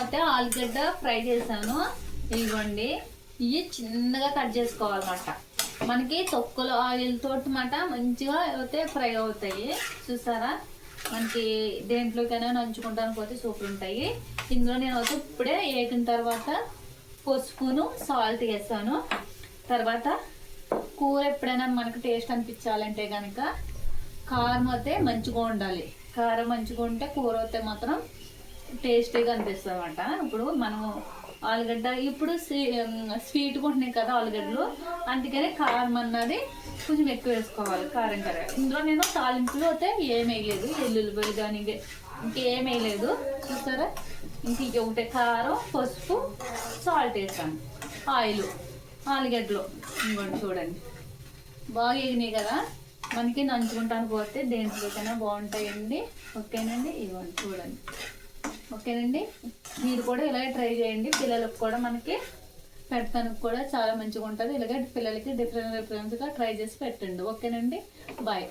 అయితే ఆలుగడ్డ ఫ్రై చేశాను. ఇవ్వండి, ఇవి చిన్నగా కట్ చేసుకోవాలన్నమాట. మనకి తొక్కలో ఆయిల్ తోటి మాట మంచిగా అయితే ఫ్రై అవుతాయి. చూసారా, మనకి దేంట్లోకైనా నంచుకుంటానికి పోతే సూపర్ ఉంటాయి. ఇందులో నేను అయితే ఇప్పుడే వేగిన తర్వాత పసుపును సాల్ట్ వేస్తాను. తర్వాత కూర ఎప్పుడైనా మనకు టేస్ట్ అనిపించాలంటే కనుక కారం అయితే మంచిగా ఉండాలి. కారం మంచిగా ఉంటే కూర అయితే మాత్రం టేస్టీగా అనిపిస్తుంది అన్నమాట. ఇప్పుడు మనము ఆలుగడ్డ ఇప్పుడు స్వీట్గా ఉంటున్నాయి కదా ఆలుగడ్డలు, అందుకనే కారం అన్నది కొంచెం ఎక్కువ వేసుకోవాలి. కారం కర్రీ ఇందులో నేను తాలింపులు అయితే ఏం వేయలేదు, ఎల్లుల్లిపాయలు కానీ ఇంకేం వేయలేదు. చూస్తారా, ఇంక ఒకటే కారం, పసుపు, సాల్ట్ వేసాను. ఆయిల్ ఆలుగడ్డలు ఇంకోటి చూడండి బాగా ఎగినాయి కదా. మనకి నంచుకుంటానికి పోతే దేంట్లోకైనా బాగుంటాయండి. ఓకేనండి, ఇవ్వండి చూడండి. ఓకేనండి, మీరు కూడా ఇలాగే ట్రై చేయండి. పిల్లలకు కూడా మనకి పెడతానికి కూడా చాలా మంచిగా ఉంటుంది. ఇలాగే పిల్లలకి డిఫరెంట్గా ట్రై చేసి పెట్టండి. ఓకేనండి, బాయ్.